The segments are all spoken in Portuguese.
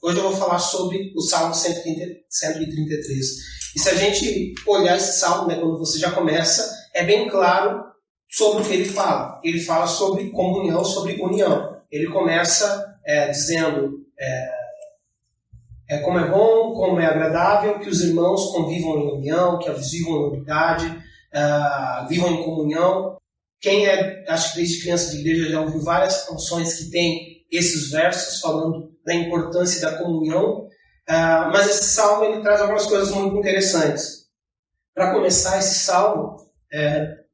Hoje eu vou falar sobre o Salmo 133. E se a gente olhar esse salmo, né, quando você já começa, é bem claro sobre o que ele fala. Ele fala sobre comunhão, sobre união. Ele começa dizendo como é bom, como é agradável que os irmãos convivam em união, que eles vivam em unidade, vivam em comunhão. Quem acho que desde criança de igreja já ouviu várias canções que tem esses versos falando da importância da comunhão, mas esse salmo ele traz algumas coisas muito interessantes. Para começar, esse salmo,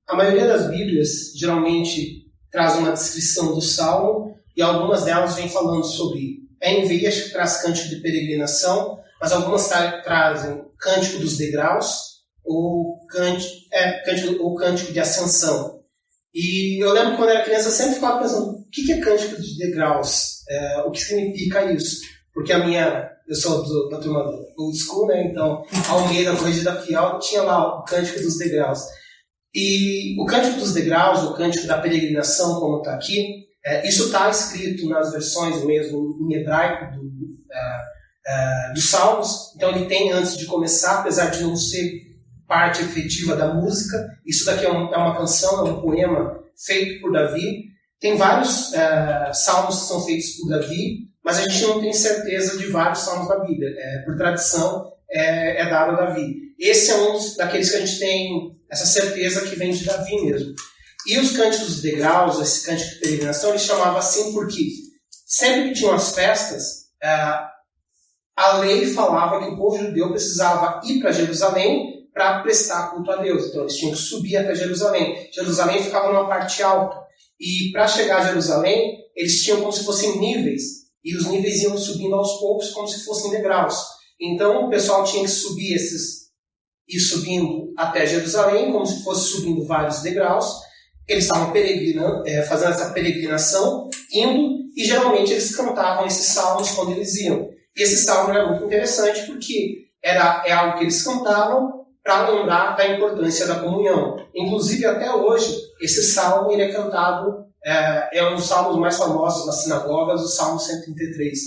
a maioria das Bíblias geralmente traz uma descrição do salmo e algumas delas vêm falando sobre NVI, acho que traz cântico de peregrinação, mas algumas trazem cântico dos degraus ou cântico de ascensão. E eu lembro quando eu era criança, eu sempre ficava pensando, o que é cântico de degraus? O que significa isso? Porque eu sou da turma do old school, né? Então, Almeida, Corrigida Fiel, tinha lá o cântico dos degraus. E o cântico dos degraus, o cântico da peregrinação, como está aqui, isso está escrito nas versões mesmo em hebraico dos Salmos. Então, ele tem, antes de começar, apesar de não ser parte efetiva da música, isso daqui é uma canção, é um poema feito por Davi. Tem vários salmos que são feitos por Davi, mas a gente não tem certeza de vários salmos da Bíblia. Por tradição, é dado a Davi. Esse é um daqueles que a gente tem essa certeza que vem de Davi mesmo. E os cânticos dos degraus, esse cântico de peregrinação, ele chamava assim porque sempre que tinham as festas, a lei falava que o povo judeu precisava ir para Jerusalém para prestar culto a Deus. Então eles tinham que subir até Jerusalém. Jerusalém ficava numa parte alta. E para chegar a Jerusalém, eles tinham como se fossem níveis. E os níveis iam subindo aos poucos como se fossem degraus. Então o pessoal tinha que subir ir subindo até Jerusalém, como se fosse subindo vários degraus. Eles estavam peregrinando, fazendo essa peregrinação, indo, e geralmente eles cantavam esses salmos quando eles iam. E esse salmo era muito interessante porque é algo que eles cantavam para lembrar da importância da comunhão. Inclusive, até hoje, esse salmo ele é cantado, é um dos salmos mais famosos nas sinagogas, o Salmo 133.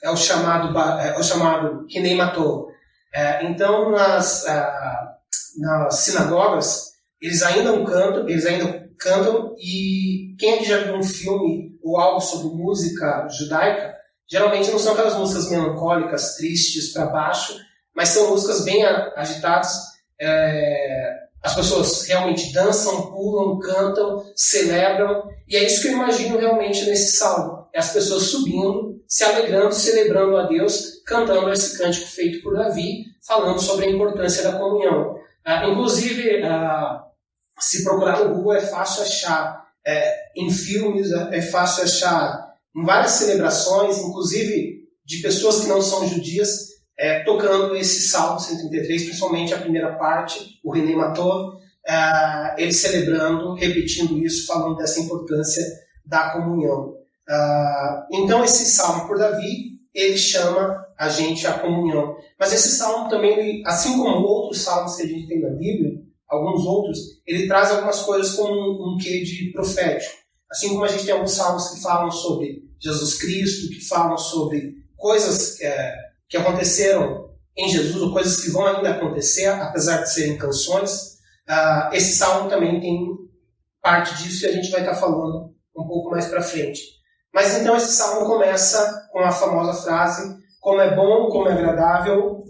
É o chamado Hinei Matov. Então, nas sinagogas, eles ainda cantam, e quem é que já viu um filme ou algo sobre música judaica, geralmente não são aquelas músicas melancólicas, tristes, para baixo, mas são músicas bem agitadas. As pessoas realmente dançam, pulam, cantam, celebram, e é isso que eu imagino realmente nesse salmo. É as pessoas subindo, se alegrando, celebrando a Deus, cantando esse cântico feito por Davi, falando sobre a importância da comunhão. Inclusive, se procurar no Google é fácil achar em filmes, é fácil achar em várias celebrações, inclusive de pessoas que não são judias, tocando esse Salmo 133, principalmente a primeira parte, o Hinei Matov, eles celebrando, repetindo isso, falando dessa importância da comunhão. Então esse Salmo por Davi, ele chama a gente à comunhão. Mas esse Salmo também, assim como outros Salmos que a gente tem na Bíblia, alguns outros, ele traz algumas coisas como um quê de profético. Assim como a gente tem alguns salmos que falam sobre Jesus Cristo, que falam sobre coisas que aconteceram em Jesus, ou coisas que vão ainda acontecer, apesar de serem canções. Esse salmo também tem parte disso e a gente vai estar falando um pouco mais para frente. Mas então esse salmo começa com a famosa frase: como é bom, como é agradável,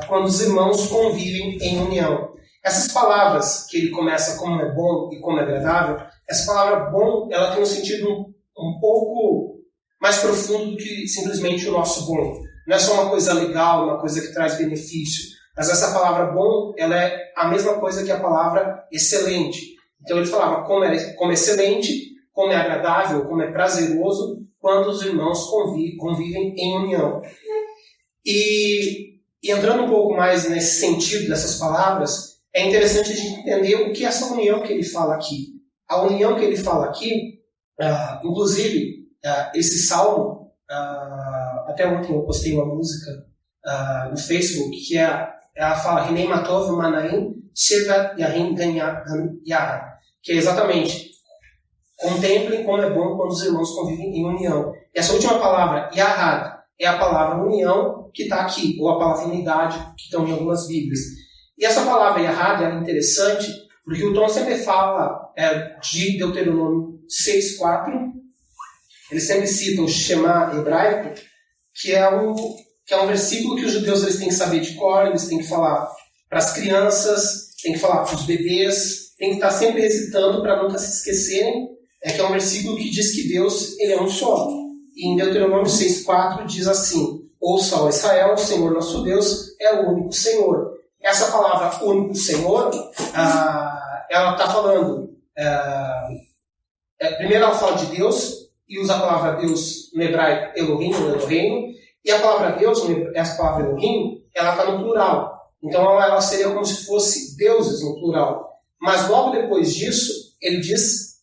quando os irmãos convivem em união. Essas palavras que ele começa como é bom e como é agradável, essa palavra bom, ela tem um sentido um pouco mais profundo do que simplesmente o nosso bom. Não é só uma coisa legal, uma coisa que traz benefício, mas essa palavra bom, ela é a mesma coisa que a palavra excelente. Então ele falava como é excelente, como é agradável, como é prazeroso, quando os irmãos convivem em união. E entrando um pouco mais nesse sentido dessas palavras, é interessante a gente entender o que é essa união que ele fala aqui. A união que ele fala aqui, inclusive, esse salmo, até ontem eu postei uma música no Facebook, que ela fala Hinei Matov Manaim Sheva Yahim Yahad, que é exatamente contemplem como é bom quando os irmãos convivem em união. E essa última palavra, Yahad, é a palavra união que está aqui, ou a palavra unidade que estão em algumas Bíblias. E essa palavra Yahad é interessante, porque o Tom sempre fala de Deuteronômio 6:4, ele sempre cita o Shema hebraico, que é um versículo que os judeus eles têm que saber de cor, eles têm que falar para as crianças, têm que falar para os bebês, têm que estar sempre recitando para nunca se esquecerem, que é um versículo que diz que Deus ele é um só. E em Deuteronômio 6:4 diz assim: ouça, ó Israel, o Senhor nosso Deus é o único Senhor. Essa palavra único Senhor, ela está falando, primeiro ela fala de Deus, e usa a palavra Deus no hebraico Elohim, e a palavra Deus, essa palavra Elohim, ela está no plural. Então ela seria como se fosse deuses no plural. Mas logo depois disso, ele diz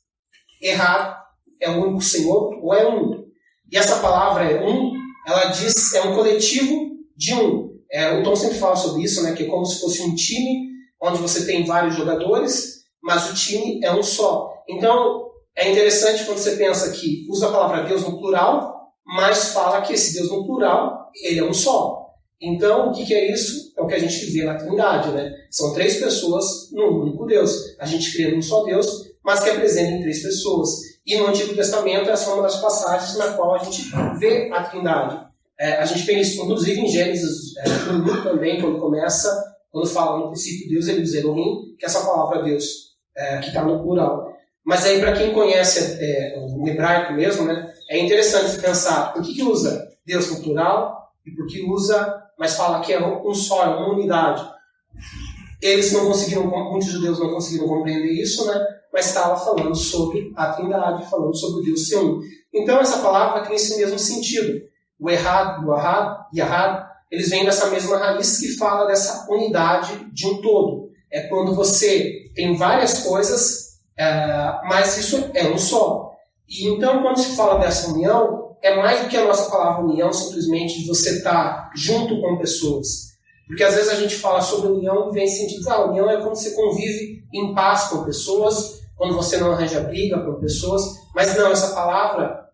errar, é o único Senhor, ou é um. E essa palavra é um, ela diz, é um coletivo de um. O Tom sempre fala sobre isso, né, que é como se fosse um time, onde você tem vários jogadores, mas o time é um só. Então, é interessante quando você pensa que usa a palavra Deus no plural, mas fala que esse Deus no plural, ele é um só. Então, o que é isso? É o que a gente vê na Trindade, né? São 3 pessoas num único Deus. A gente crê num só Deus, mas que é presente em 3 pessoas. E no Antigo Testamento, essa é uma das passagens na qual a gente vê a Trindade. A gente vê isso, inclusive, em Gênesis 1 também, quando fala no princípio Deus, ele diz Elohim, que é essa palavra Deus, que está no plural. Mas aí, para quem conhece o hebraico mesmo, né, é interessante pensar por que usa Deus no plural e por que usa, mas fala que é um só, é uma unidade. Muitos judeus não conseguiram compreender isso, né, mas estava falando sobre a Trindade, falando sobre o Deus ser um. Então, essa palavra tem esse mesmo sentido. O Errad, o Ahad, Yahad, eles vêm dessa mesma raiz que fala dessa unidade de um todo. É quando você tem várias coisas, mas isso é um só. E então, quando se fala dessa união, é mais do que a nossa palavra união, simplesmente de você estar junto com pessoas. Porque às vezes a gente fala sobre união e vem sentido, união é quando você convive em paz com pessoas, quando você não arranja briga com pessoas. Mas não, essa palavra,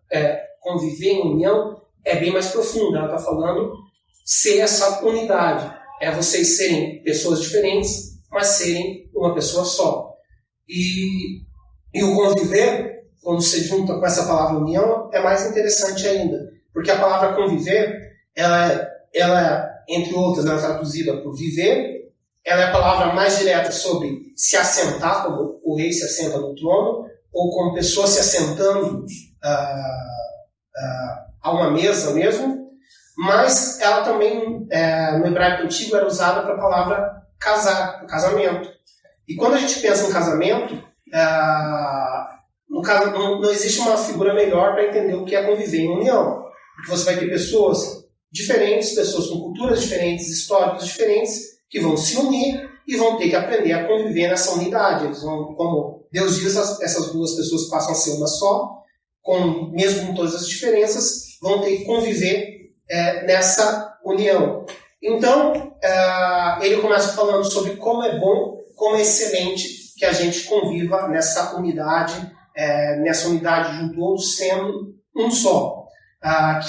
conviver em união, é bem mais profunda. Ela está falando ser essa unidade. É vocês serem pessoas diferentes, mas serem uma pessoa só. E o conviver, quando você junta com essa palavra união, é mais interessante ainda. Porque a palavra conviver, ela entre outras, ela é traduzida por viver. Ela é a palavra mais direta sobre se assentar, como o rei se assenta no trono, ou como pessoa se assentando a uma mesa mesmo, mas ela também, no hebraico antigo, era usada para a palavra casar, casamento. E quando a gente pensa em casamento, não existe uma figura melhor para entender o que é conviver em união. Porque você vai ter pessoas diferentes, pessoas com culturas diferentes, históricos diferentes, que vão se unir e vão ter que aprender a conviver nessa unidade. Eles vão, como Deus diz, essas 2 pessoas passam a ser uma só, mesmo com todas as diferenças, vão ter que conviver nessa união. Então, ele começa falando sobre como é bom, como é excelente que a gente conviva nessa unidade de um todo, sendo um só.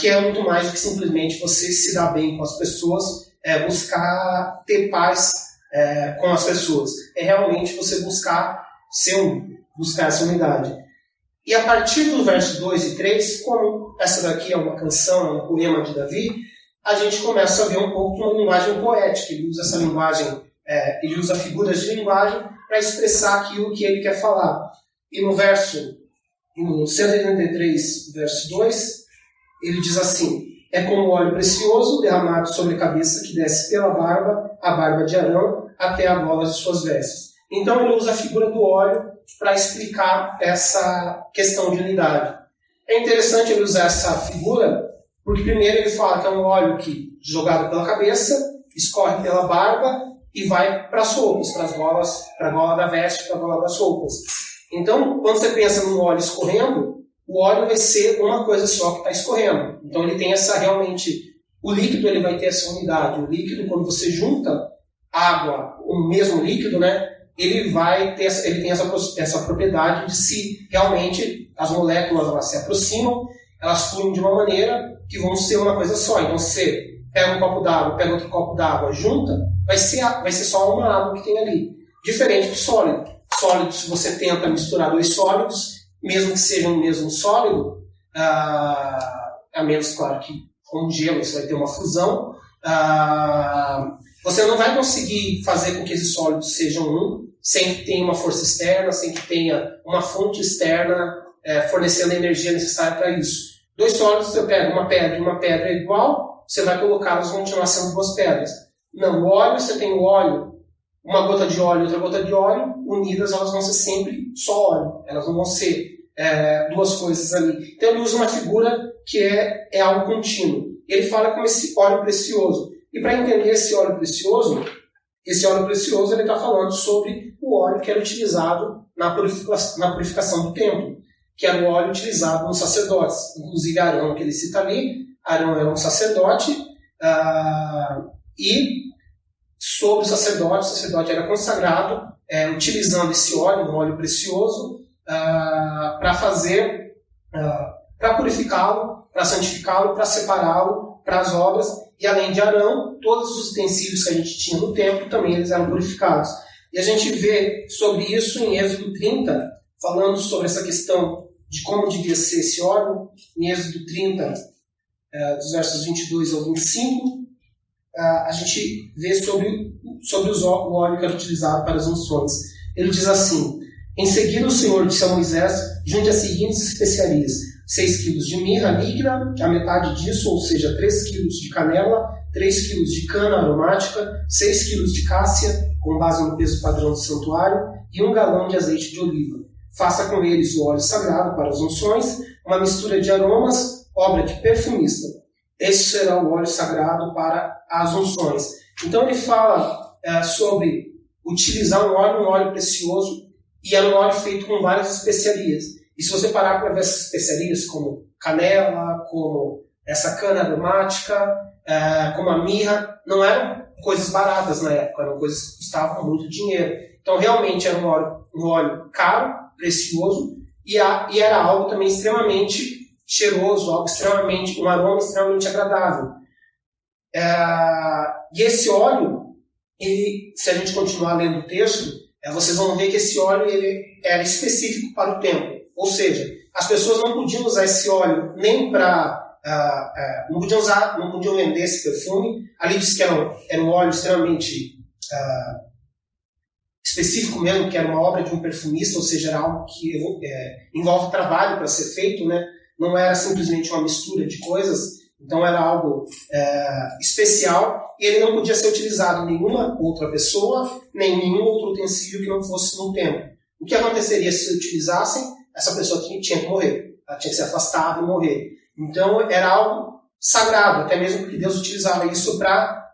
Que é muito mais do que simplesmente você se dar bem com as pessoas, buscar ter paz com as pessoas. É realmente você buscar buscar essa unidade. E a partir do verso 2 e 3, como essa daqui é uma canção, um poema de Davi, a gente começa a ver um pouco uma linguagem poética. Ele usa essa linguagem, ele usa figuras de linguagem para expressar aquilo que ele quer falar. E no 133, verso 2, ele diz assim: é como óleo precioso derramado sobre a cabeça que desce pela barba, a barba de Arão, até a gola de suas vestes. Então ele usa a figura do óleo para explicar essa questão de unidade. É interessante ele usar essa figura, porque primeiro ele fala que é um óleo que, jogado pela cabeça, escorre pela barba e vai para as roupas, para a gola da veste, para a gola das roupas. Então, quando você pensa num óleo escorrendo, o óleo vai ser uma coisa só que está escorrendo. Então ele tem o líquido ele vai ter essa unidade. O líquido, quando você junta água, o mesmo líquido, né? Ele tem essa propriedade de se realmente as moléculas elas se aproximam elas fluem de uma maneira que vão ser uma coisa só. Então, você pega um copo d'água, pega outro copo d'água, junta, vai ser só uma água que tem ali. Diferente do sólido. Sólido, se você tenta misturar dois sólidos, mesmo que sejam o mesmo sólido, a menos, claro, que com gelo você vai ter uma fusão, você não vai conseguir fazer com que esses sólidos sejam um, sem que tenha uma força externa, sem que tenha uma fonte externa fornecendo a energia necessária para isso. Dois sólidos, você pega uma pedra e uma pedra igual, você vai colocá-los, vão continuar sendo duas pedras. Não, o óleo, você tem o óleo, uma gota de óleo e outra gota de óleo, unidas elas vão ser sempre só óleo, elas não vão ser duas coisas ali. Então ele usa uma figura que é algo contínuo. Ele fala com esse óleo precioso. E para entender esse óleo precioso ele está falando sobre o óleo que era utilizado na purificação do templo, que era o óleo utilizado nos sacerdotes. Inclusive Arão, que ele cita ali, Arão era um sacerdote, e sobre o sacerdote era consagrado, utilizando esse óleo, um óleo precioso, para purificá-lo, para santificá-lo, para separá-lo para as obras. E além de Arão, todos os utensílios que a gente tinha no templo também eles eram purificados. E a gente vê sobre isso em Êxodo 30, falando sobre essa questão de como devia ser esse óleo. Em Êxodo 30, dos versos 22 ao 25, a gente vê sobre o óleo que era utilizado para as unções. Ele diz assim: em seguida o Senhor disse a Moisés, junte as seguintes especiarias: 6 quilos de mirra líquida, a metade disso, ou seja, 3 quilos de canela, 3 quilos de cana aromática, 6 quilos de cássia, com base no peso padrão do santuário, e 1 galão de azeite de oliva. Faça com eles o óleo sagrado para as unções, uma mistura de aromas, obra de perfumista. Este será o óleo sagrado para as unções. Então ele fala sobre utilizar um óleo precioso, e era um óleo feito com várias especiarias. E se você parar para ver essas especiarias, como canela, como essa cana aromática, como a mirra, não eram coisas baratas na época, eram coisas que custavam muito dinheiro. Então realmente era um óleo caro, precioso, e era algo também extremamente cheiroso, um aroma extremamente agradável. E esse óleo, se a gente continuar lendo o texto, vocês vão ver que esse óleo ele era específico para o templo. Ou seja, as pessoas não podiam usar esse óleo nem para... não podiam vender esse perfume. Ali diz que era um óleo extremamente específico mesmo, que era uma obra de um perfumista, ou seja, era algo que envolve trabalho para ser feito, né? Não era simplesmente uma mistura de coisas, então era algo especial, e ele não podia ser utilizado em nenhuma outra pessoa, nem em nenhum outro utensílio que não fosse no templo. O que aconteceria se utilizassem? Essa pessoa tinha que morrer, ela tinha que ser afastada e morrer. Então era algo sagrado, até mesmo porque Deus utilizava isso para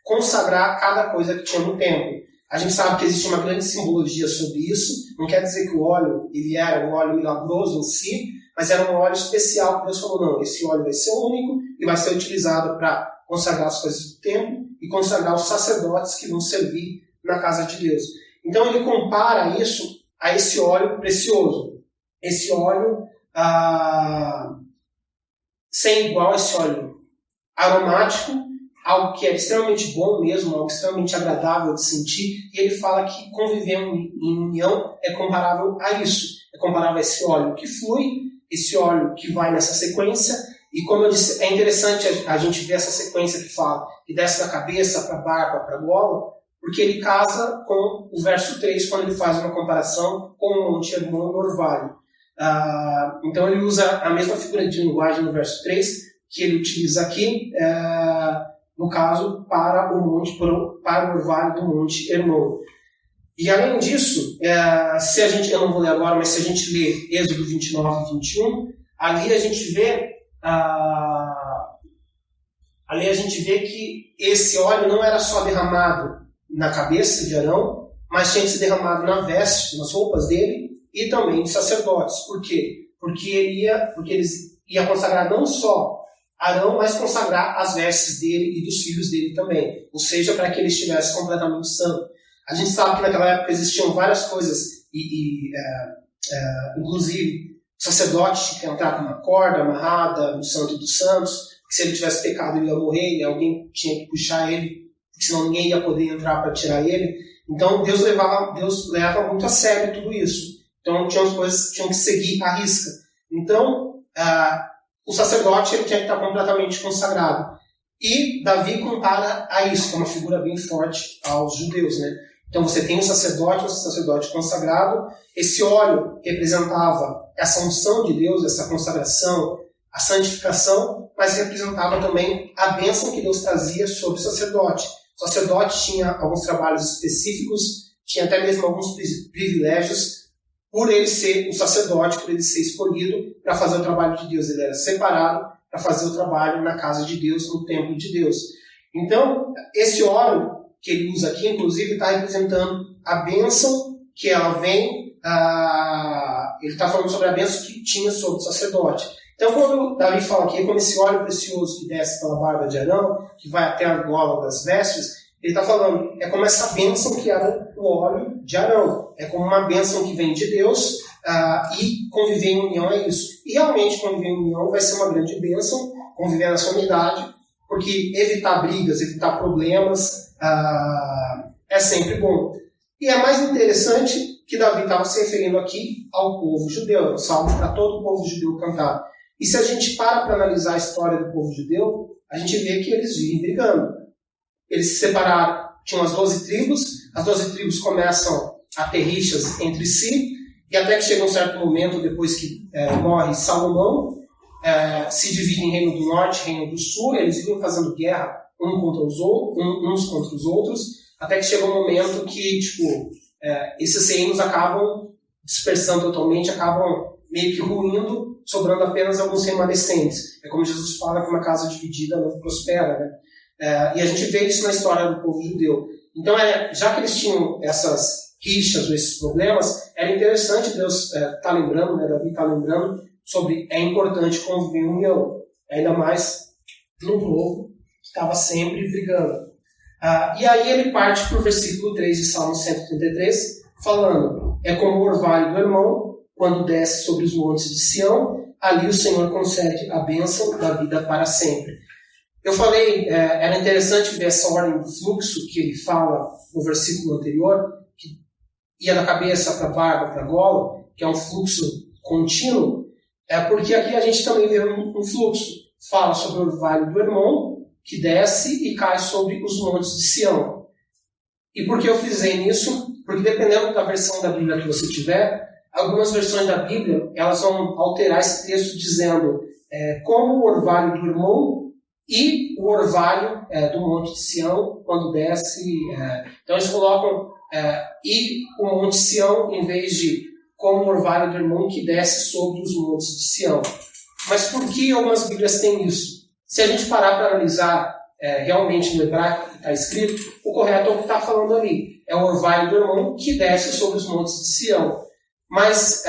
consagrar cada coisa que tinha no templo. A gente sabe que existe uma grande simbologia sobre isso, não quer dizer que o óleo ele era um óleo milagroso em si, mas era um óleo especial que Deus falou: não, esse óleo vai ser único e vai ser utilizado para consagrar as coisas do templo e consagrar os sacerdotes que vão servir na casa de Deus. Então ele compara isso a esse óleo precioso. Esse óleo sem igual, esse óleo aromático, algo que é extremamente bom mesmo, algo extremamente agradável de sentir, e ele fala que conviver em união é comparável a isso, é comparável a esse óleo que flui, esse óleo que vai nessa sequência, e como eu disse, é interessante a gente ver essa sequência que fala, que desce da cabeça para a barba, para a gola, porque ele casa com o verso 3, quando ele faz uma comparação com o Monte Hermon e o Orvalho. Então ele usa a mesma figura de linguagem no verso 3, que ele utiliza aqui, no caso, para o orvalho do Monte Hermon. E além disso, eu não vou ler agora, mas se a gente ler Êxodo 29 e 21, ali a gente vê que esse óleo não era só derramado na cabeça de Arão, mas tinha que ser derramado na veste, nas roupas dele, e também dos sacerdotes. Por quê? Porque eles iam consagrar não só Arão, mas consagrar as vestes dele e dos filhos dele também. Ou seja, para que ele estivesse completamente santo. A gente sabe que naquela época existiam várias coisas, inclusive sacerdote tinha que entrar com uma corda amarrada no Santo dos Santos, que se ele tivesse pecado ele ia morrer, e alguém tinha que puxar ele, porque senão ninguém ia poder entrar para tirar ele. Então Deus leva muito a sério tudo isso. Então tinha as coisas que tinham que seguir à risca. Então o sacerdote ele tinha que estar completamente consagrado. E Davi compara a isso, que é uma figura bem forte aos judeus, né? Então você tem um sacerdote consagrado. Esse óleo representava essa unção de Deus, essa consagração, a santificação, mas representava também a bênção que Deus trazia sobre o sacerdote. O sacerdote tinha alguns trabalhos específicos, tinha até mesmo alguns privilégios por ele ser um sacerdote, por ele ser escolhido para fazer o trabalho de Deus. Ele era separado para fazer o trabalho na casa de Deus, no templo de Deus. Então, esse óleo que ele usa aqui, inclusive, está representando a bênção que ela vem, ele está falando sobre a bênção que tinha sobre o sacerdote. Então, quando Davi fala aqui, é como esse óleo precioso que desce pela barba de Arão, que vai até a gola das vestes, ele está falando, é como essa bênção que era o óleo de Arão. É como uma bênção que vem de Deus, e conviver em união é isso. E realmente conviver em união vai ser uma grande bênção, conviver nessa unidade, porque evitar brigas, evitar problemas, é sempre bom. E é mais interessante que Davi estava se referindo aqui ao povo judeu, um salmo para todo o povo judeu cantar. E se a gente para analisar a história do povo judeu, a gente vê que eles vivem brigando. Eles se separaram, tinham as 12 tribos, as 12 tribos começam a ter rixas entre si, e até que chega um certo momento, depois que morre Salomão, se dividem em Reino do Norte e Reino do Sul, e eles vivem fazendo guerra uns contra os outros, até que chega um momento que esses reinos acabam dispersando totalmente, acabam meio que ruindo, sobrando apenas alguns remanescentes. É como Jesus fala que uma casa dividida não prospera, né? E a gente vê isso na história do povo judeu. Então, já que eles tinham essas rixas ou esses problemas, era interessante Deus tá lembrando, né, Davi está lembrando, sobre é importante conviver em união, ainda mais num povo que estava sempre brigando. E aí ele parte para o versículo 3 de Salmo 133, falando, é como o orvalho do irmão, quando desce sobre os montes de Sião, ali o Senhor concede a bênção da vida para sempre. Eu falei, era interessante ver essa ordem do fluxo que ele fala no versículo anterior, que ia da cabeça para a barba, para a gola, que é um fluxo contínuo, porque aqui a gente também vê um fluxo. Fala sobre o orvalho do Hermon, que desce e cai sobre os montes de Sião. E por que eu frisei nisso? Porque dependendo da versão da Bíblia que você tiver, algumas versões da Bíblia elas vão alterar esse texto dizendo como o orvalho do Hermon e o orvalho do Monte de Sião, quando desce. Então eles colocam e o Monte de Sião, em vez de como o orvalho do Hermon que desce sobre os montes de Sião. Mas por que algumas Bíblias têm isso? Se a gente parar para analisar realmente no hebraico que está escrito, o correto é o que está falando ali. É o orvalho do Hermon que desce sobre os montes de Sião. Mas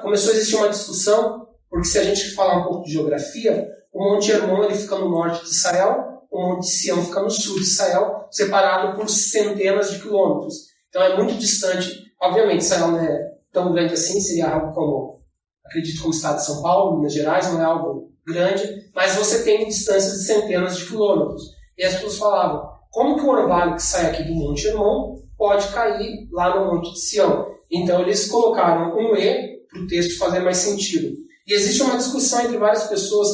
começou a existir uma discussão, porque se a gente falar um pouco de geografia, o Monte Hermon ele fica no norte de Israel, o Monte Sião fica no sul de Israel, separado por centenas de quilômetros. Então é muito distante. Obviamente, Israel não é tão grande assim, seria algo como, acredito, como o estado de São Paulo, Minas Gerais, não é algo grande, mas você tem distâncias de centenas de quilômetros. E as pessoas falavam, como que o orvalho que sai aqui do Monte Hermon pode cair lá no Monte de Sião? Então eles colocaram um E para o texto fazer mais sentido. E existe uma discussão entre várias pessoas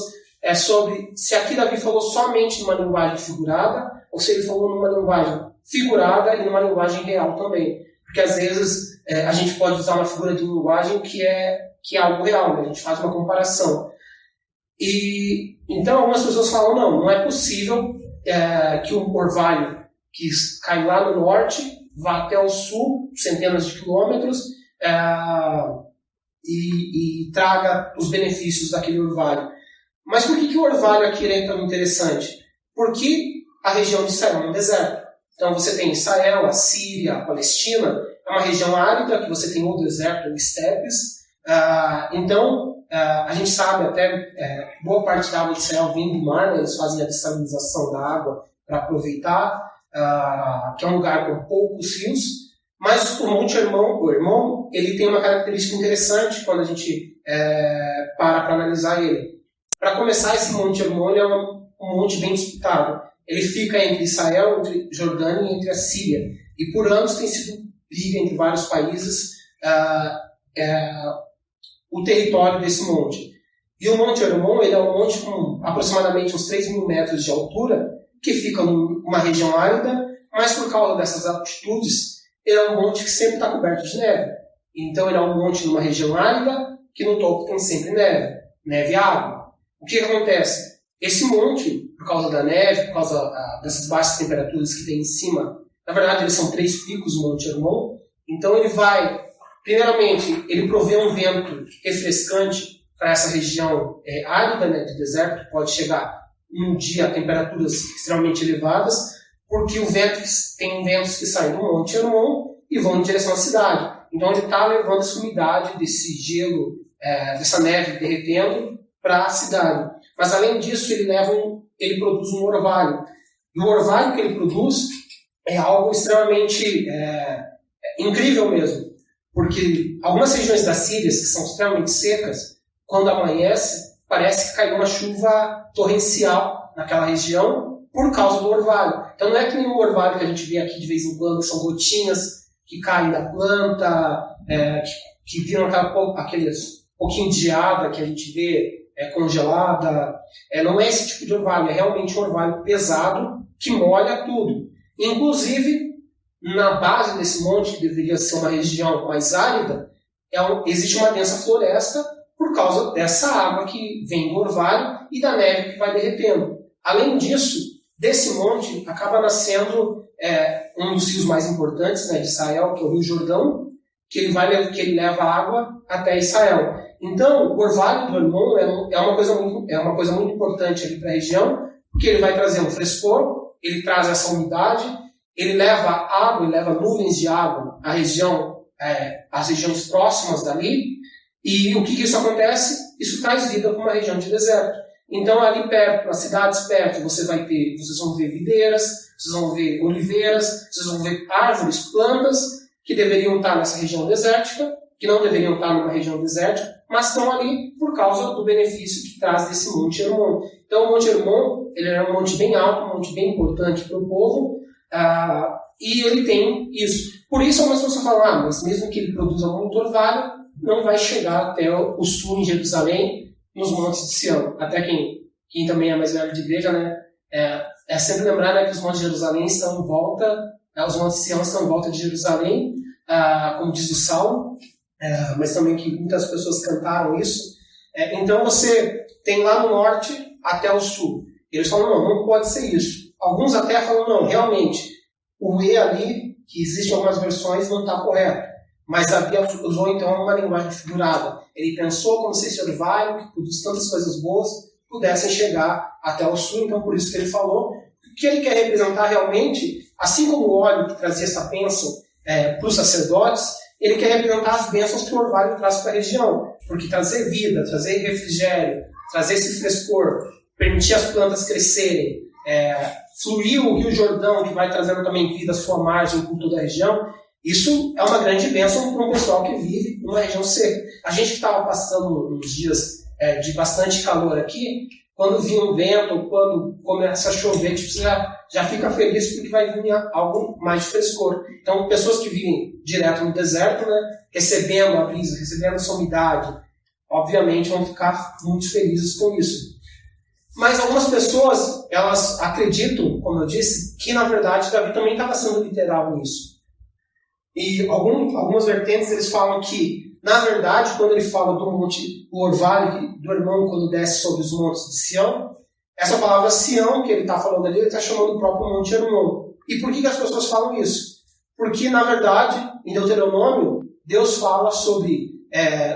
sobre se aqui Davi falou somente numa linguagem figurada ou se ele falou numa linguagem figurada e numa linguagem real também. Porque às vezes a gente pode usar uma figura de linguagem que é algo real, né? A gente faz uma comparação. E então algumas pessoas falam, não é possível que um orvalho que cai lá no norte vá até o sul, centenas de quilômetros, e traga os benefícios daquele orvalho. Mas por que o orvalho aqui é tão interessante? Porque a região de Israel é um deserto. Então você tem Israel, a Síria, a Palestina, é uma região árida que você tem o deserto, ou estepes. Então a gente sabe até boa parte da água de Israel vem do mar, né? Eles fazem a dessalinização da água para aproveitar, que é um lugar com poucos rios. Mas o Monte Hermon, ele tem uma característica interessante quando a gente para analisar ele. Para começar, esse Monte Hermon é um monte bem disputado. Ele fica entre Israel, entre Jordânia e entre a Síria. E por anos tem sido briga entre vários países o território desse monte. E o Monte Hermon, ele é um monte com aproximadamente uns 3.000 metros de altura, que fica numa região árida, mas por causa dessas altitudes, ele é um monte que sempre está coberto de neve. Então ele é um monte numa região árida, que no topo tem sempre neve e água. O que acontece? Esse monte, por causa da neve, por causa dessas baixas temperaturas que tem em cima, na verdade eles são 3 picos, o Monte Hermon, então ele vai, primeiramente, ele provê um vento refrescante para essa região árida, né, de deserto, que pode chegar num dia a temperaturas extremamente elevadas, porque tem ventos que saem do Monte Hermon e vão em direção à cidade. Então ele está levando essa umidade desse gelo, dessa neve derretendo para a cidade. Mas além disso, ele produz um orvalho. E o orvalho que ele produz é algo extremamente incrível mesmo, porque algumas regiões da Síria, que são extremamente secas, quando amanhece, parece que caiu uma chuva torrencial naquela região por causa do orvalho. Então não é que nem o orvalho que a gente vê aqui de vez em quando, que são gotinhas que caem da planta, que viram aqueles pouquinho de água que a gente vê congelada. Não é esse tipo de orvalho, é realmente um orvalho pesado que molha tudo. Inclusive, na base desse monte, que deveria ser uma região mais árida, existe uma densa floresta por causa dessa água que vem do orvalho e da neve que vai derretendo. Além disso, desse monte acaba nascendo um dos rios mais importantes, né, de Israel, que é o Rio Jordão, que ele leva água até Israel. Então, o orvalho do Hermon é uma coisa muito importante aqui para a região, porque ele vai trazer um frescor, ele traz essa umidade, ele leva água, ele leva nuvens de água à região, às regiões próximas dali. E o que isso acontece? Isso traz vida para uma região de deserto. Então, ali perto, nas cidades perto, vocês vão ver videiras, vocês vão ver oliveiras, vocês vão ver árvores, plantas que deveriam estar nessa região desértica, que não deveriam estar numa região desértica, mas estão ali por causa do benefício que traz desse Monte Hermon. Então, o Monte Hermon, ele é um monte bem alto, um monte bem importante para o povo, e ele tem isso. Por isso, algumas pessoas falam, mas mesmo que ele produza muito orvalho, não vai chegar até o sul, em Jerusalém, nos montes de Sião. Até quem também é mais velho de igreja, né, é sempre lembrar, né, que os montes de Jerusalém estão em volta, os montes de Sião estão em volta de Jerusalém, como diz o Salmo, mas também que muitas pessoas cantaram isso. Então você tem lá no norte até o sul. Eles falam, não pode ser isso. Alguns até falam, não, realmente, o E ali, que existem algumas versões, não está correto. Mas Davi usou então uma linguagem figurada. Ele pensou como se esse orvalho, que produz tantas coisas boas, pudessem chegar até o sul. Então por isso que ele falou. O que ele quer representar realmente, assim como o óleo que trazia essa bênção para os sacerdotes, ele quer representar as bênçãos que o orvalho traz para a região. Porque trazer vida, trazer refrigério, trazer esse frescor, permitir as plantas crescerem, fluir o Rio Jordão, que vai trazendo também vida à sua margem por toda a região, isso é uma grande bênção para um pessoal que vive numa região seca. A gente que estava passando uns dias de bastante calor aqui, quando vinha um vento, ou quando começa a chover, tipo, já fica feliz porque vai vir algo mais de frescor. Então, pessoas que vivem direto no deserto, né, recebendo a brisa, recebendo essa umidade, obviamente vão ficar muito felizes com isso. Mas algumas pessoas, elas acreditam, como eu disse, que na verdade Davi também estava sendo literal nisso. E algumas vertentes eles falam que, na verdade, quando ele fala do monte, o orvalho do Hermon, quando desce sobre os montes de Sião, essa palavra Sião que ele está falando ali, ele está chamando o próprio Monte Hermon. E por que as pessoas falam isso? Porque, na verdade, em Deuteronômio, Deus fala sobre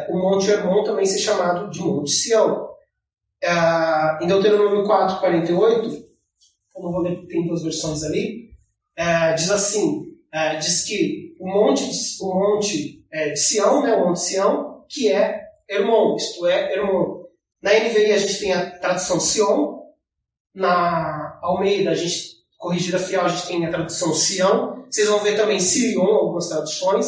o Monte Hermon também ser chamado de Monte Sião. Em Deuteronômio 4:48, eu não vou ler porque tem duas versões ali, diz assim, diz que o monte de Sião, né, o Monte Sião, que é Hermon, isto é, Hermon. Na NVI a gente tem a tradução Sion, na Almeida, corrigida fiel, a gente tem a tradução Sião. vocês vão ver também Sirion, algumas traduções,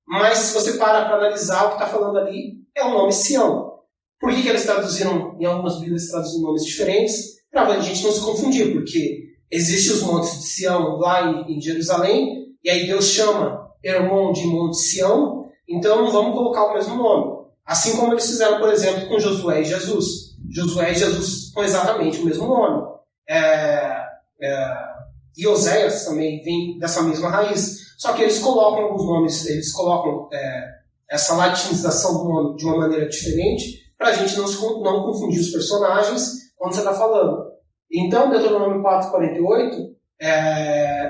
mas se você parar para analisar o que está falando ali, é o nome Sião. Por que eles traduziram, em algumas Bíblias traduziram nomes diferentes? Para a gente não se confundir, porque existem os montes de Sião lá em Jerusalém, e aí Deus chama Hermon de Monte Sião, então não vamos colocar o mesmo nome. Assim como eles fizeram, por exemplo, com Josué e Jesus. Josué e Jesus com exatamente o mesmo nome. E Oséias também vem dessa mesma raiz. Só que eles colocam alguns nomes, eles colocam essa latinização do nome de uma maneira diferente, para a gente não confundir os personagens quando você está falando. Então, Deuteronômio 4:48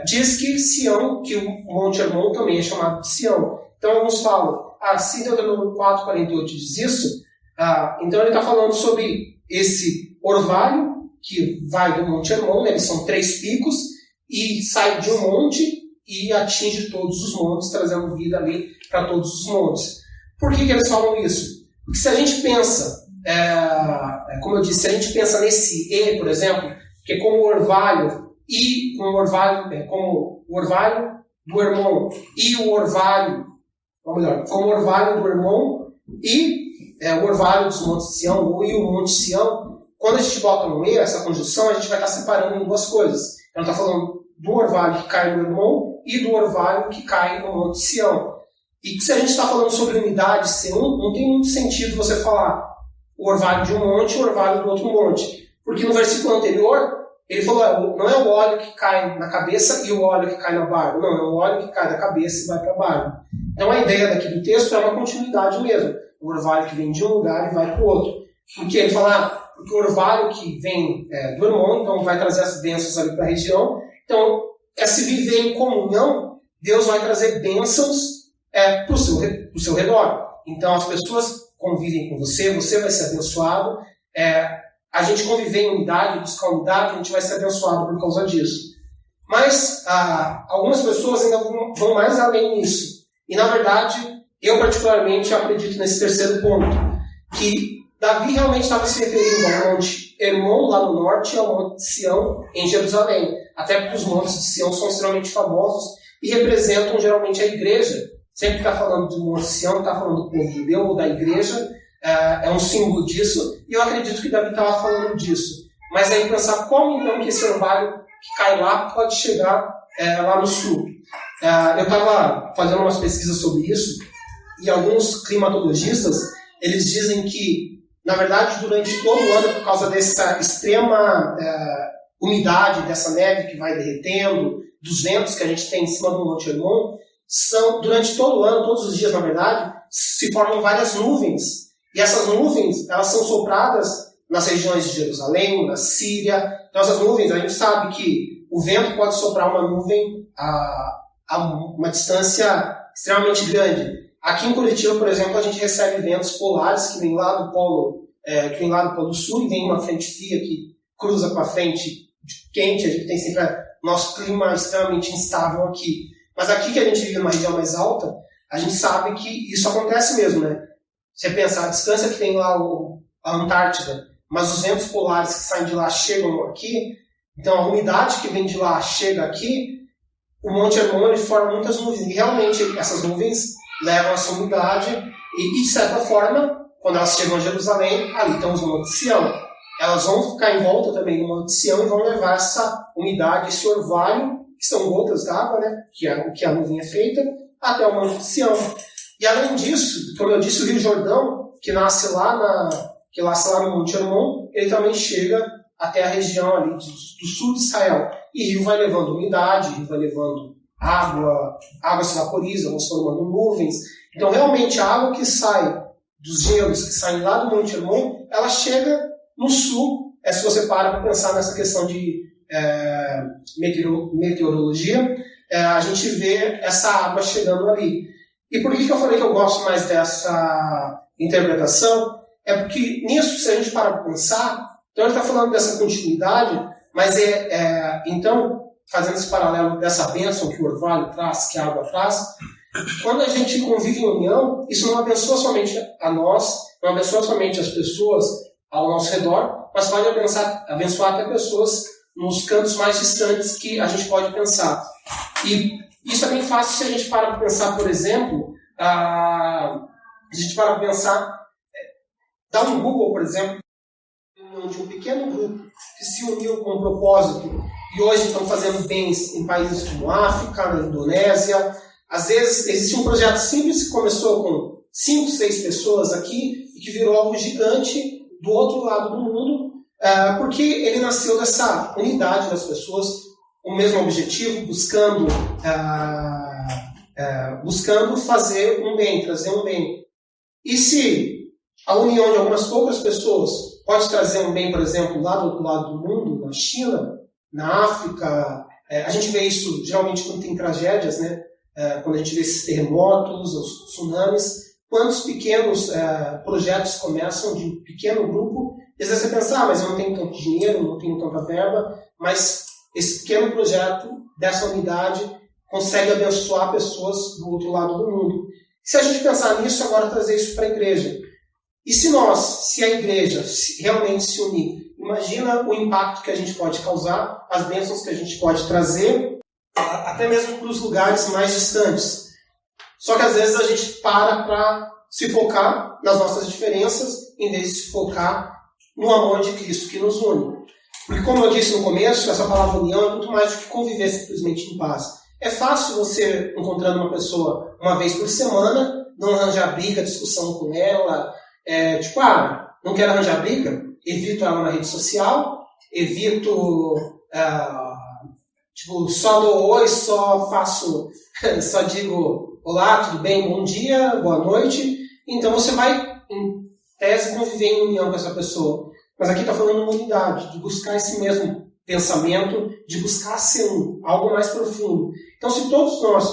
diz que Sião, que o Monte Hermon também é chamado de Sião. Então, alguns falam, se Deuteronômio 4:48 diz isso, então ele está falando sobre esse orvalho que vai do Monte Hermon, né, eles são 3 picos, e sai de um monte e atinge todos os montes, trazendo vida ali para todos os montes. Por que eles falam isso? Porque se a gente pensa, como eu disse, se a gente pensa nesse E, por exemplo, que é como o orvalho, e como o orvalho do Hermon e o orvalho, ou melhor, como o orvalho do Hermon e o orvalho dos montes de Sião, e o monte Sião, quando a gente bota no E, essa conjunção, a gente vai estar separando em duas coisas. Ela está falando do orvalho que cai no Hermon e do orvalho que cai no monte Sião. E se a gente está falando sobre unidade C1, não tem muito sentido você falar o orvalho de um monte e o orvalho do outro monte. Porque no versículo anterior, ele falou, não é o óleo que cai na cabeça e o óleo que cai na barba. Não, é o óleo que cai da cabeça e vai para a barba. Então a ideia daqui do texto é uma continuidade mesmo. O orvalho que vem de um lugar e vai para o outro. Porque ele fala, porque o orvalho que vem do Hermon, então vai trazer as bênçãos ali para a região. Então, se viver em comunhão, Deus vai trazer bênçãos para o seu redor. Então as pessoas convivem com você vai ser abençoado. A gente conviver em unidade, buscar unidade, a gente vai ser abençoado por causa disso. Mas algumas pessoas ainda vão mais além nisso. E na verdade, eu particularmente acredito nesse terceiro ponto, que Davi realmente estava se referindo ao Monte Hermon, lá no norte, e ao Monte Sião, em Jerusalém. Até porque os montes de Sião são extremamente famosos e representam geralmente a igreja. Sempre que está falando do Monte Sião, está falando do povo judeu ou da igreja, é um símbolo disso, e eu acredito que Davi estava falando disso. Mas aí pensar como então que esse orvalho que cai lá pode chegar lá no sul. Eu estava fazendo umas pesquisas sobre isso, e alguns climatologistas, eles dizem que, na verdade, durante todo o ano, por causa dessa extrema umidade, dessa neve que vai derretendo, dos ventos que a gente tem em cima do Monte Hermon, durante todo o ano, todos os dias, na verdade, se formam várias nuvens. E essas nuvens, elas são sopradas nas regiões de Jerusalém, na Síria. Então essas nuvens, a gente sabe que o vento pode soprar uma nuvem a uma distância extremamente grande. Aqui em Curitiba, por exemplo, a gente recebe ventos polares que vêm lá do polo sul e vem uma frente fria que cruza com a frente quente. A gente tem sempre nosso clima extremamente instável aqui. Mas aqui que a gente vive numa região mais alta, a gente sabe que isso acontece mesmo, né? Você pensa, a distância que tem lá a Antártida, mas os ventos polares que saem de lá chegam aqui, então a umidade que vem de lá chega aqui, o Monte Hermon ele forma muitas nuvens, e realmente essas nuvens levam essa umidade, e de certa forma, quando elas chegam a Jerusalém, ali estão os Montes de Sião. Elas vão ficar em volta também do Monte de Sião e vão levar essa umidade, esse orvalho, que são gotas d'água, né, que é o que a nuvem é feita, até o Monte de Sião. E além disso, como eu disse, o Rio Jordão, que nasce lá no Monte Hermon, ele também chega até a região ali do sul de Israel. E o rio vai levando umidade, o rio vai levando água se vaporiza, vão se formando nuvens. Então, realmente, a água que sai dos gelos, que saem lá do Monte Hermon, ela chega no sul. Se você para pensar nessa questão de meteorologia, a gente vê essa água chegando ali. E por que eu falei que eu gosto mais dessa interpretação? É porque nisso, se a gente parar para pensar, então ele está falando dessa continuidade, mas então, fazendo esse paralelo dessa bênção que o orvalho traz, que a água traz, quando a gente convive em união, isso não abençoa somente a nós, não abençoa somente as pessoas ao nosso redor, mas pode abençoar até pessoas nos cantos mais distantes que a gente pode pensar. E Isso é bem fácil se a gente para pensar, por exemplo, dá um Google, por exemplo, de um pequeno grupo que se uniu com um propósito e hoje estão fazendo bens em países como África, na Indonésia. Às vezes existe um projeto simples que começou com 5, 6 pessoas aqui e que virou algo gigante do outro lado do mundo, porque ele nasceu dessa unidade das pessoas, o mesmo objetivo, buscando fazer um bem, trazer um bem. E se a união de algumas poucas pessoas pode trazer um bem, por exemplo, lá do outro lado do mundo, na China, na África, a gente vê isso geralmente quando tem tragédias, né? Quando a gente vê esses terremotos, os tsunamis, quantos pequenos projetos começam de um pequeno grupo, e às vezes você pensa, mas eu não tenho tanto dinheiro, não tenho tanta verba, mas esse pequeno projeto dessa unidade consegue abençoar pessoas do outro lado do mundo. Se a gente pensar nisso, agora trazer isso para a igreja. E se a igreja realmente se unir, imagina o impacto que a gente pode causar, as bênçãos que a gente pode trazer, até mesmo para os lugares mais distantes. Só que às vezes a gente para se focar nas nossas diferenças, em vez de se focar no amor de Cristo que nos une. Porque, como eu disse no começo, essa palavra união é muito mais do que conviver simplesmente em paz. É fácil você, encontrando uma pessoa uma vez por semana, não arranjar briga, discussão com ela. Não quero arranjar briga, evito ela na rede social, evito, só dou oi, só digo olá, tudo bem, bom dia, boa noite. Então você vai, em tese, conviver em união com essa pessoa. Mas aqui está falando de unidade, de buscar esse mesmo pensamento, de buscar ser algo mais profundo. Então, se todos nós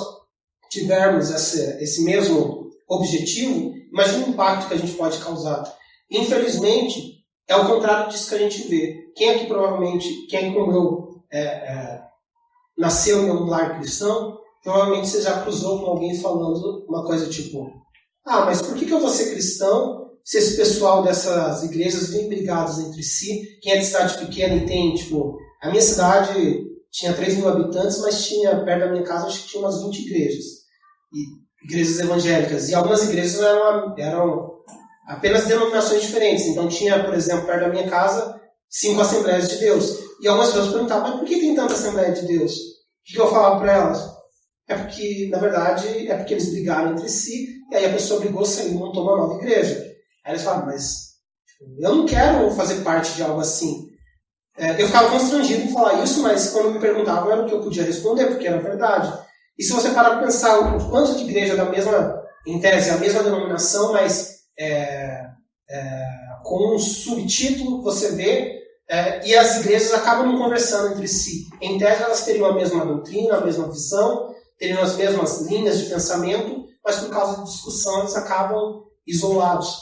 tivermos esse mesmo objetivo, imagina o impacto que a gente pode causar. Infelizmente, é o contrário disso que a gente vê. Quem aqui como eu, nasceu em um lar cristão, provavelmente você já cruzou com alguém falando uma coisa tipo, mas por que eu vou ser cristão se esse pessoal dessas igrejas vem brigados entre si? Quem é de cidade pequena e tem, a minha cidade tinha 3.000 habitantes, mas tinha, perto da minha casa, acho que tinha umas 20 igrejas. E igrejas evangélicas. E algumas igrejas eram apenas denominações diferentes. Então tinha, por exemplo, perto da minha casa, 5 Assembleias de Deus. E algumas pessoas perguntavam, mas por que tem tanta Assembleia de Deus? O que eu falava para elas? É porque, na verdade, eles brigaram entre si, e aí a pessoa brigou, saiu e montou uma nova igreja. Aí eles falavam, mas eu não quero fazer parte de algo assim. Eu ficava constrangido em falar isso, mas quando me perguntavam era o que eu podia responder, porque era verdade. E se você parar para pensar o quanto de igreja da mesma, em tese, a mesma denominação, mas com um subtítulo, você vê, e as igrejas acabam não conversando entre si. Em tese, elas teriam a mesma doutrina, a mesma visão, teriam as mesmas linhas de pensamento, mas por causa de discussão eles acabam isolados.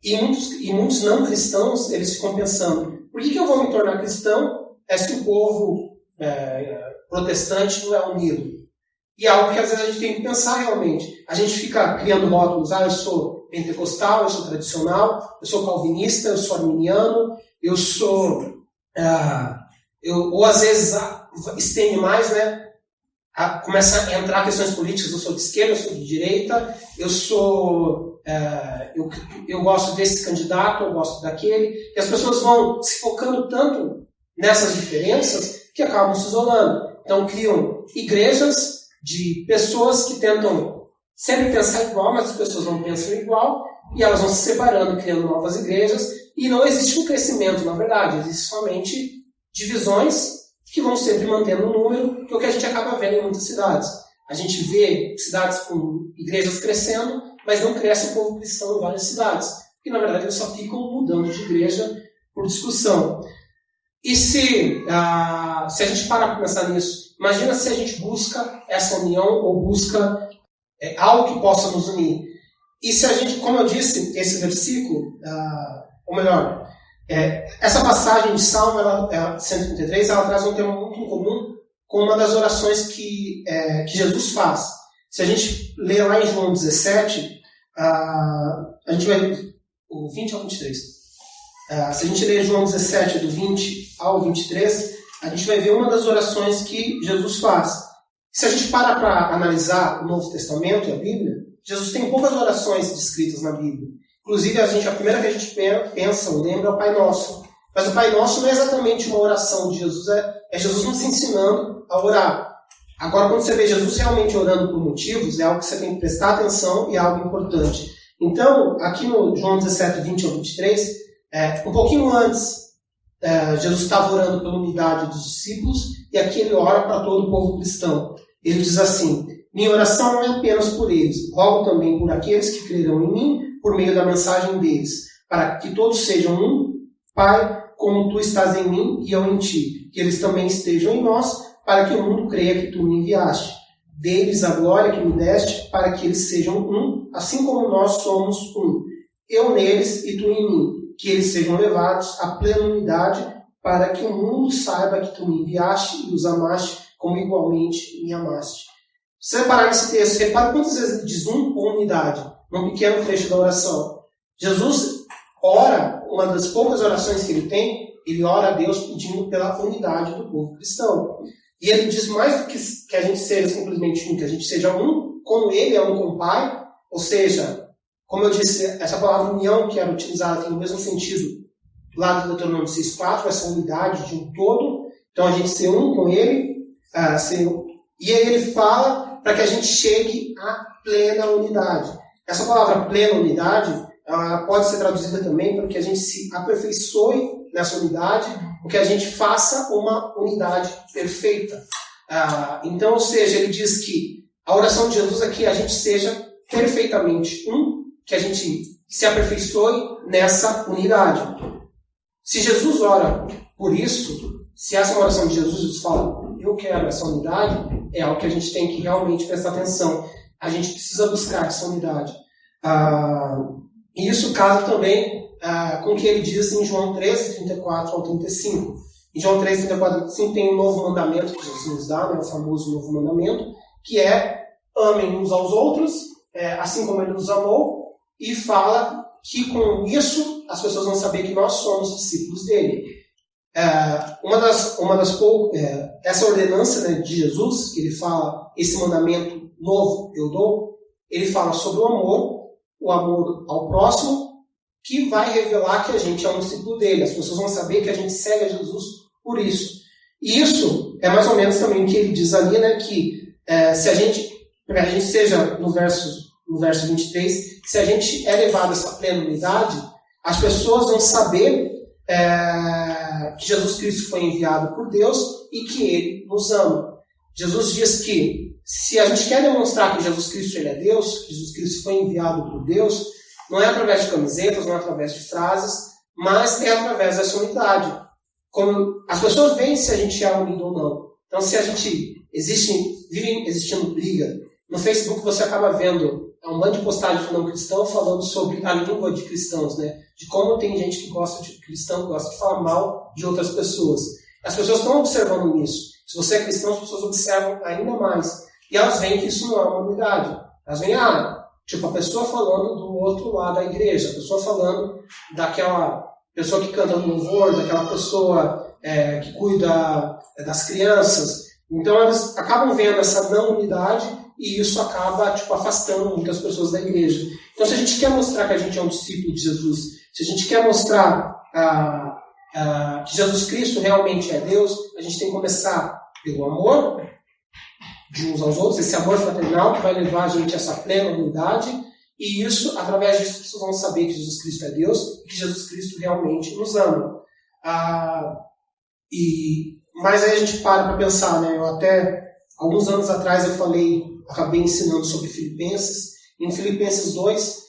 E muitos não cristãos, eles ficam pensando, por que eu vou me tornar cristão se o povo protestante não é unido? E é algo que às vezes a gente tem que pensar realmente. A gente fica criando rótulos, eu sou pentecostal, eu sou tradicional, eu sou calvinista, eu sou arminiano, eu sou... ou às vezes estende mais, né? Começa a entrar questões políticas, eu sou de esquerda, eu sou de direita, eu gosto desse candidato, eu gosto daquele, e as pessoas vão se focando tanto nessas diferenças que acabam se isolando. Então criam igrejas de pessoas que tentam sempre pensar igual, mas as pessoas não pensam igual, e elas vão se separando, criando novas igrejas, e não existe um crescimento, na verdade, existe somente divisões que vão sempre mantendo o número, que é o que a gente acaba vendo em muitas cidades. A gente vê cidades com igrejas crescendo, mas não cresce o povo cristão em várias cidades. Porque, na verdade, eles só ficam mudando de igreja por discussão. E se a gente parar para pensar nisso, imagina se a gente busca essa união ou busca algo que possa nos unir. E se a gente, como eu disse, esse versículo, ou melhor, essa passagem de Salmo 133, ela traz um tema muito em comum com uma das orações que Jesus faz. Se a gente ler lá em João 17, a gente vai ver o 20 ao 23. Se a gente ler João 17, do 20 ao 23, a gente vai ver uma das orações que Jesus faz. Se a gente para analisar o Novo Testamento e a Bíblia, Jesus tem poucas orações descritas na Bíblia. Inclusive, a primeira que a gente pensa ou lembra é o Pai Nosso. Mas o Pai Nosso não é exatamente uma oração de Jesus, é Jesus nos ensinando a orar. Agora, quando você vê Jesus realmente orando por motivos, é algo que você tem que prestar atenção e é algo importante. Então, aqui no João 17, 20 ao 23, um pouquinho antes, Jesus estava orando pela unidade dos discípulos, e aqui ele ora para todo o povo cristão. Ele diz assim: minha oração não é apenas por eles, rogo também por aqueles que crerão em mim, por meio da mensagem deles, para que todos sejam um, Pai, como tu estás em mim e eu em ti, que eles também estejam em nós, para que o mundo creia que tu me enviaste. Deles a glória que me deste, para que eles sejam um, assim como nós somos um. Eu neles e tu em mim, que eles sejam levados à plena unidade, para que o mundo saiba que tu me enviaste e os amaste, como igualmente me amaste. Se você reparar nesse texto, repare quantas vezes ele diz um ou unidade, num pequeno trecho da oração. Jesus ora, uma das poucas orações que ele tem, ele ora a Deus pedindo pela unidade do povo cristão. E ele diz mais do que a gente seja simplesmente um, que a gente seja um, como ele é um com o Pai, ou seja, como eu disse, essa palavra união que era utilizada tem o mesmo sentido lá do Deuteronômio 6,4, essa unidade de um todo, então a gente ser um com ele, e aí ele fala para que a gente chegue à plena unidade. Essa palavra plena unidade, ela pode ser traduzida também para que a gente se aperfeiçoe nessa unidade, ou que a gente faça uma unidade perfeita. Então, ou seja, ele diz que a oração de Jesus é que a gente seja perfeitamente um, que a gente se aperfeiçoe nessa unidade. Se Jesus ora por isso, se essa é uma oração de Jesus, Jesus fala, eu quero essa unidade, é algo que a gente tem que realmente prestar atenção. A gente precisa buscar essa unidade. E isso casa também com o que ele diz em João 13, 34 ao 35. Em João 13, 34 ao 35 tem um novo mandamento que Jesus nos dá, né, o famoso novo mandamento, que é amem uns aos outros, assim como ele nos amou, e fala que com isso as pessoas vão saber que nós somos discípulos dele. Essa ordenança, né, de Jesus, que ele fala, esse mandamento novo eu dou, ele fala sobre o amor ao próximo, que vai revelar que a gente é um discípulo dele. As pessoas vão saber que a gente segue a Jesus por isso. E isso é mais ou menos também o que ele diz ali, né, que se a gente seja no verso 23, se a gente é levado a essa plena unidade, as pessoas vão saber que Jesus Cristo foi enviado por Deus e que Ele nos ama. Jesus diz que se a gente quer demonstrar que Jesus Cristo ele é Deus, que Jesus Cristo foi enviado por Deus, não é através de camisetas, não é através de frases, mas é através dessa unidade. Como as pessoas veem se a gente é unido ou não. Então, se a gente vive existindo briga, no Facebook você acaba vendo um monte de postagens de não cristão falando sobre a língua de cristãos, né? De como tem gente que gosta de cristão, que gosta de falar mal de outras pessoas. As pessoas estão observando isso. Se você é cristão, as pessoas observam ainda mais. E elas veem que isso não é uma unidade. Elas veem, tipo, a pessoa falando do outro lado da igreja, a pessoa falando daquela pessoa que canta no louvor, daquela pessoa que cuida das crianças. Então, elas acabam vendo essa não unidade e isso acaba, tipo, afastando muitas pessoas da igreja. Então, se a gente quer mostrar que a gente é um discípulo de Jesus, se a gente quer mostrar que Jesus Cristo realmente é Deus, a gente tem que começar pelo amor de uns aos outros, esse amor fraternal que vai levar a gente a essa plena unidade, e isso, através disso, as pessoas vão saber que Jesus Cristo é Deus e que Jesus Cristo realmente nos ama. Mas aí a gente para pensar, né? Eu até, alguns anos atrás, acabei ensinando sobre Filipenses. Em Filipenses 2,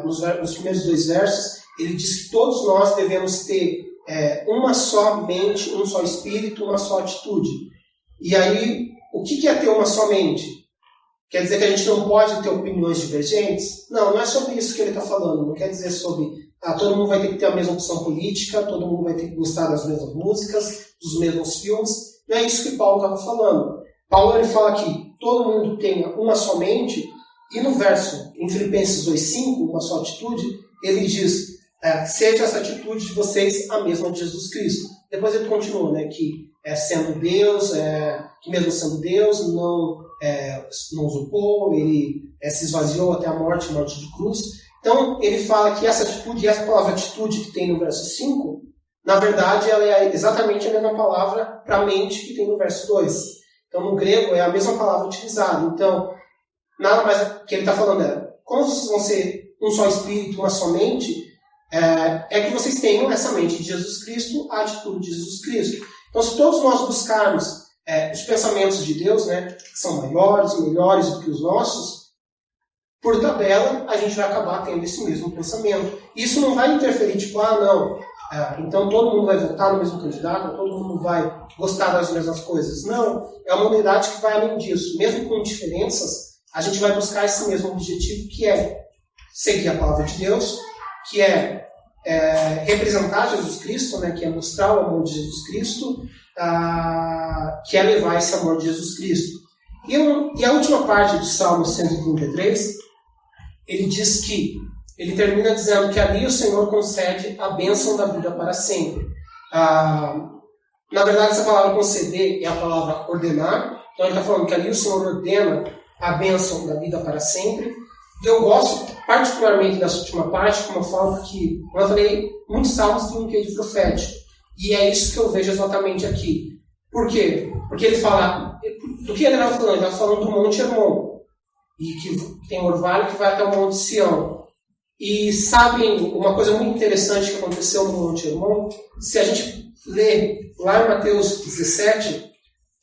nos primeiros 2 versos, ele diz que todos nós devemos ter uma só mente, um só espírito, uma só atitude. E aí, o que é ter uma só mente? Quer dizer que a gente não pode ter opiniões divergentes? Não é sobre isso que ele está falando. Não quer dizer sobre todo mundo vai ter que ter a mesma opção política, todo mundo vai ter que gostar das mesmas músicas, dos mesmos filmes. Não é isso que Paulo estava falando. Paulo ele fala que todo mundo tenha uma só mente, e no verso, em Filipenses 2,5, uma só atitude, ele diz, seja essa atitude de vocês a mesma de Jesus Cristo. Depois ele continua, né, que sendo Deus, que mesmo sendo Deus, não usurpou, ele se esvaziou até a morte de cruz. Então, ele fala que essa atitude, e essa palavra atitude que tem no verso 5, na verdade, ela é exatamente a mesma palavra para mente que tem no verso 2. Então, no grego, é a mesma palavra utilizada. Então, nada mais que ele está falando como vocês vão ser um só espírito, uma só mente, que vocês tenham essa mente de Jesus Cristo, a atitude de Jesus Cristo. Então, se todos nós buscarmos os pensamentos de Deus, né, que são maiores, melhores do que os nossos, por tabela, a gente vai acabar tendo esse mesmo pensamento. Isso não vai interferir, tipo, então todo mundo vai votar no mesmo candidato, todo mundo vai gostar das mesmas coisas. Não, é uma unidade que vai além disso. Mesmo com diferenças, a gente vai buscar esse mesmo objetivo, que é seguir a palavra de Deus, que é representar Jesus Cristo, né, que é mostrar o amor de Jesus Cristo, que é levar esse amor de Jesus Cristo. E a última parte do Salmo 133, ele diz que, ele termina dizendo que ali o Senhor concede a bênção da vida para sempre. Na verdade, essa palavra conceder é a palavra ordenar. Então ele está falando que ali o Senhor ordena a bênção da vida para sempre. E eu gosto particularmente dessa última parte, como eu falo, porque, como eu falei, muitos salmos têm um quê de profético. E é isso que eu vejo exatamente aqui. Por quê? Porque ele fala... Do que ele estava falando? Ele estava falando do Monte Hermon. E que tem um orvalho que vai até o Monte Sião. E sabem uma coisa muito interessante que aconteceu no Monte Hermon? Se a gente ler lá em Mateus 17,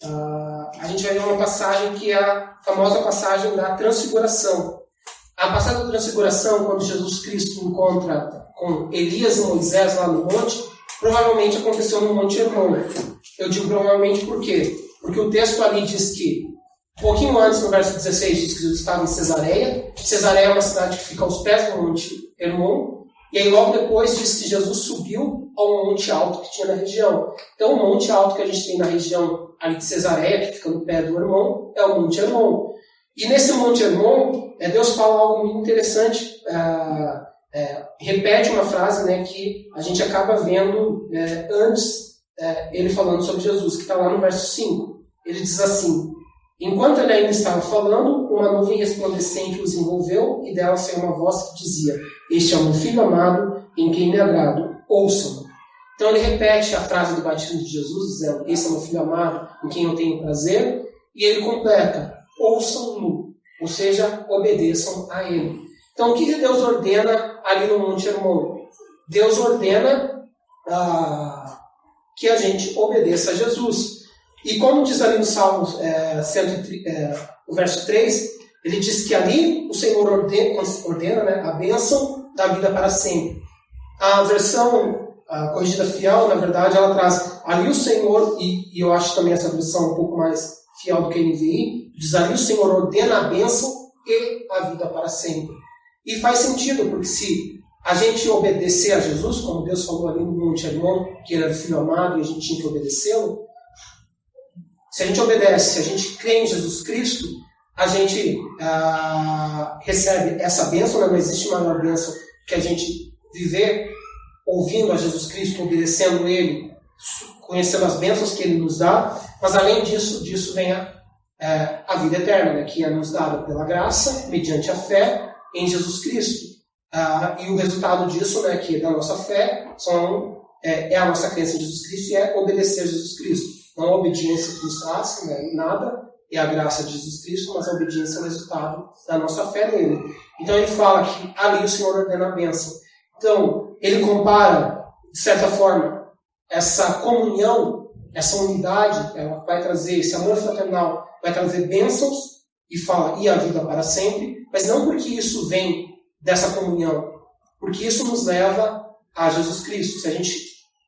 a gente vai ver uma passagem que é a famosa passagem da Transfiguração. A passagem da Transfiguração, quando Jesus Cristo encontra com Elias e Moisés lá no monte, provavelmente aconteceu no Monte Hermon. Eu digo provavelmente por quê? Porque o texto ali diz que, um pouquinho antes, no verso 16, diz que Jesus estava em Cesareia. Cesareia é uma cidade que fica aos pés do Monte Hermon. E aí logo depois diz que Jesus subiu ao monte alto que tinha na região. Então o monte alto que a gente tem na região ali de Cesareia, que fica no pé do Hermon, é o Monte Hermon. E nesse Monte Hermon, Deus fala algo muito interessante. Repete uma frase, né, que a gente acaba vendo antes, ele falando sobre Jesus, que está lá no verso 5. Ele diz assim: enquanto ele ainda estava falando, uma nuvem resplandecente os envolveu, e dela saiu uma voz que dizia: este é o meu filho amado, em quem me agrado, ouçam-no. Então ele repete a frase do batismo de Jesus, dizendo: esse é o meu filho amado, em quem eu tenho prazer, e ele completa: ouçam-no, ou seja, obedeçam a ele. Então o que Deus ordena ali no Monte Hermon? Deus ordena que a gente obedeça a Jesus. E como diz ali no Salmo o verso 3, ele diz que ali o Senhor ordena, né, a bênção da vida para sempre. A versão corrigida fiel, na verdade, ela traz ali o Senhor, e eu acho também essa versão um pouco mais fiel do que a NVI, diz ali o Senhor ordena a bênção e a vida para sempre. E faz sentido, porque se a gente obedecer a Jesus, como Deus falou ali no Monte Hermon, que ele era o Filho amado e a gente tinha que obedecê-lo, se a gente obedece, se a gente crê em Jesus Cristo, a gente recebe essa bênção, né? Não existe maior bênção que a gente viver ouvindo a Jesus Cristo, obedecendo Ele, conhecendo as bênçãos que Ele nos dá, mas além disso vem a vida eterna, né? Que é nos dada pela graça, mediante a fé em Jesus Cristo. E o resultado disso, né, que é da nossa fé, é a nossa crença em Jesus Cristo e é obedecer a Jesus Cristo. Não a obediência que nos traz, né, nada, é a graça de Jesus Cristo, mas a obediência é o resultado da nossa fé nele. Então ele fala que ali o Senhor ordena a bênção. Então, ele compara, de certa forma, essa comunhão, essa unidade, ela vai trazer, esse amor fraternal, vai trazer bênçãos, e fala, e a vida para sempre, mas não porque isso vem dessa comunhão, porque isso nos leva a Jesus Cristo. Se a gente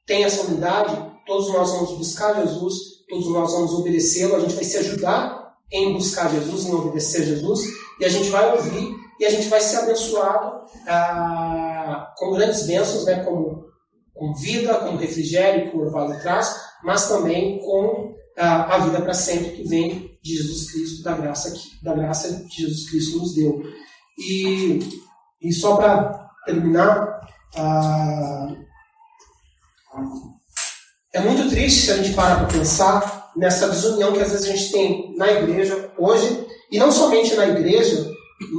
tem essa unidade, todos nós vamos buscar Jesus, todos nós vamos obedecê-lo, a gente vai se ajudar em buscar Jesus, em obedecer Jesus, e a gente vai ouvir, e a gente vai ser abençoado com grandes bênçãos, né, com vida, com refrigério que o orvalho traz, mas também com a vida para sempre que vem de Jesus Cristo, da graça que Jesus Cristo nos deu. E só para terminar, É muito triste se a gente parar para pensar nessa desunião que às vezes a gente tem na igreja hoje, e não somente na igreja,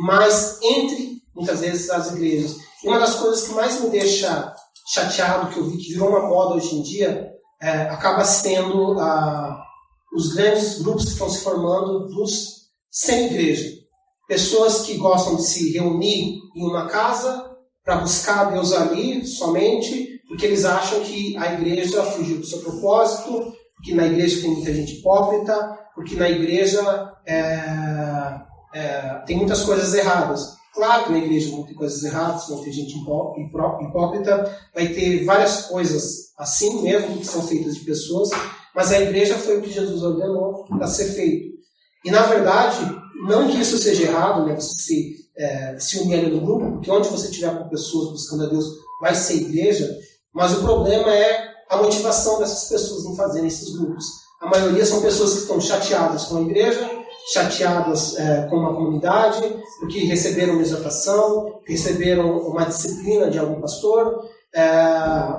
mas entre, muitas vezes, as igrejas. E uma das coisas que mais me deixa chateado, que eu vi que virou uma moda hoje em dia, acaba sendo os grandes grupos que estão se formando dos sem igreja. Pessoas que gostam de se reunir em uma casa para buscar Deus ali somente, porque eles acham que a igreja fugiu do seu propósito, porque na igreja tem muita gente hipócrita, porque na igreja tem muitas coisas erradas. Claro que na igreja vão ter coisas erradas, vão ter gente hipócrita, vai ter várias coisas assim mesmo que são feitas de pessoas, mas a igreja foi o que Jesus ordenou para ser feito. E na verdade, não que isso seja errado, né, você se unir ali no grupo, porque onde você estiver com pessoas buscando a Deus vai ser igreja, mas o problema é a motivação dessas pessoas em fazerem esses grupos. A maioria são pessoas que estão chateadas com a igreja, chateadas com uma comunidade, porque receberam uma exortação, receberam uma disciplina de algum pastor,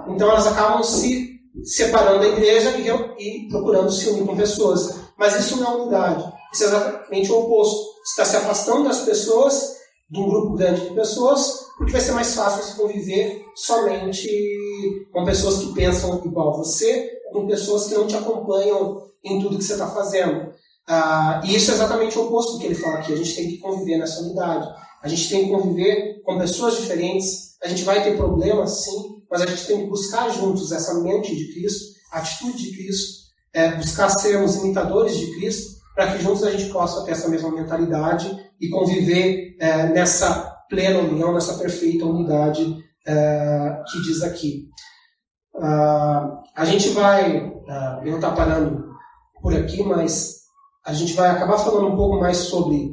então elas acabam se separando da igreja e procurando se unir com pessoas. Mas isso não é unidade, isso é exatamente o oposto. Você está se afastando das pessoas, de um grupo grande de pessoas, porque vai ser mais fácil você conviver somente com pessoas que pensam igual a você, com pessoas que não te acompanham em tudo que você está fazendo. E isso é exatamente o oposto do que ele fala aqui. A gente tem que conviver nessa unidade. A gente tem que conviver com pessoas diferentes. A gente vai ter problemas, sim, mas a gente tem que buscar juntos essa mente de Cristo, a atitude de Cristo, buscar sermos imitadores de Cristo, para que juntos a gente possa ter essa mesma mentalidade e conviver nessa plena união, nessa perfeita unidade que diz aqui. A gente vai, eu não estou parando por aqui, mas a gente vai acabar falando um pouco mais sobre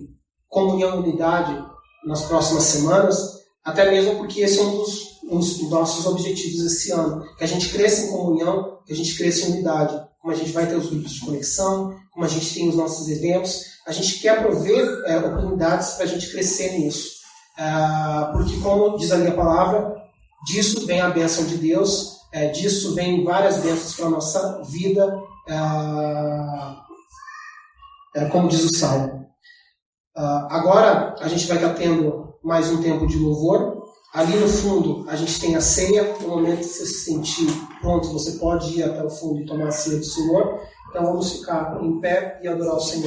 comunhão e unidade nas próximas semanas, até mesmo porque esse é um dos nossos objetivos esse ano, que a gente cresça em comunhão, que a gente cresça em unidade, como a gente vai ter os grupos de conexão, como a gente tem os nossos eventos, a gente quer prover oportunidades para a gente crescer nisso, porque como diz ali a palavra, disso vem a bênção de Deus, disso vem várias bênçãos para a nossa vida, como diz o Salmo. Agora a gente vai estar tendo mais um tempo de louvor. Ali no fundo a gente tem a ceia. No momento que você se sentir pronto, você pode ir até o fundo e tomar a ceia do Senhor. Então vamos ficar em pé e adorar o Senhor.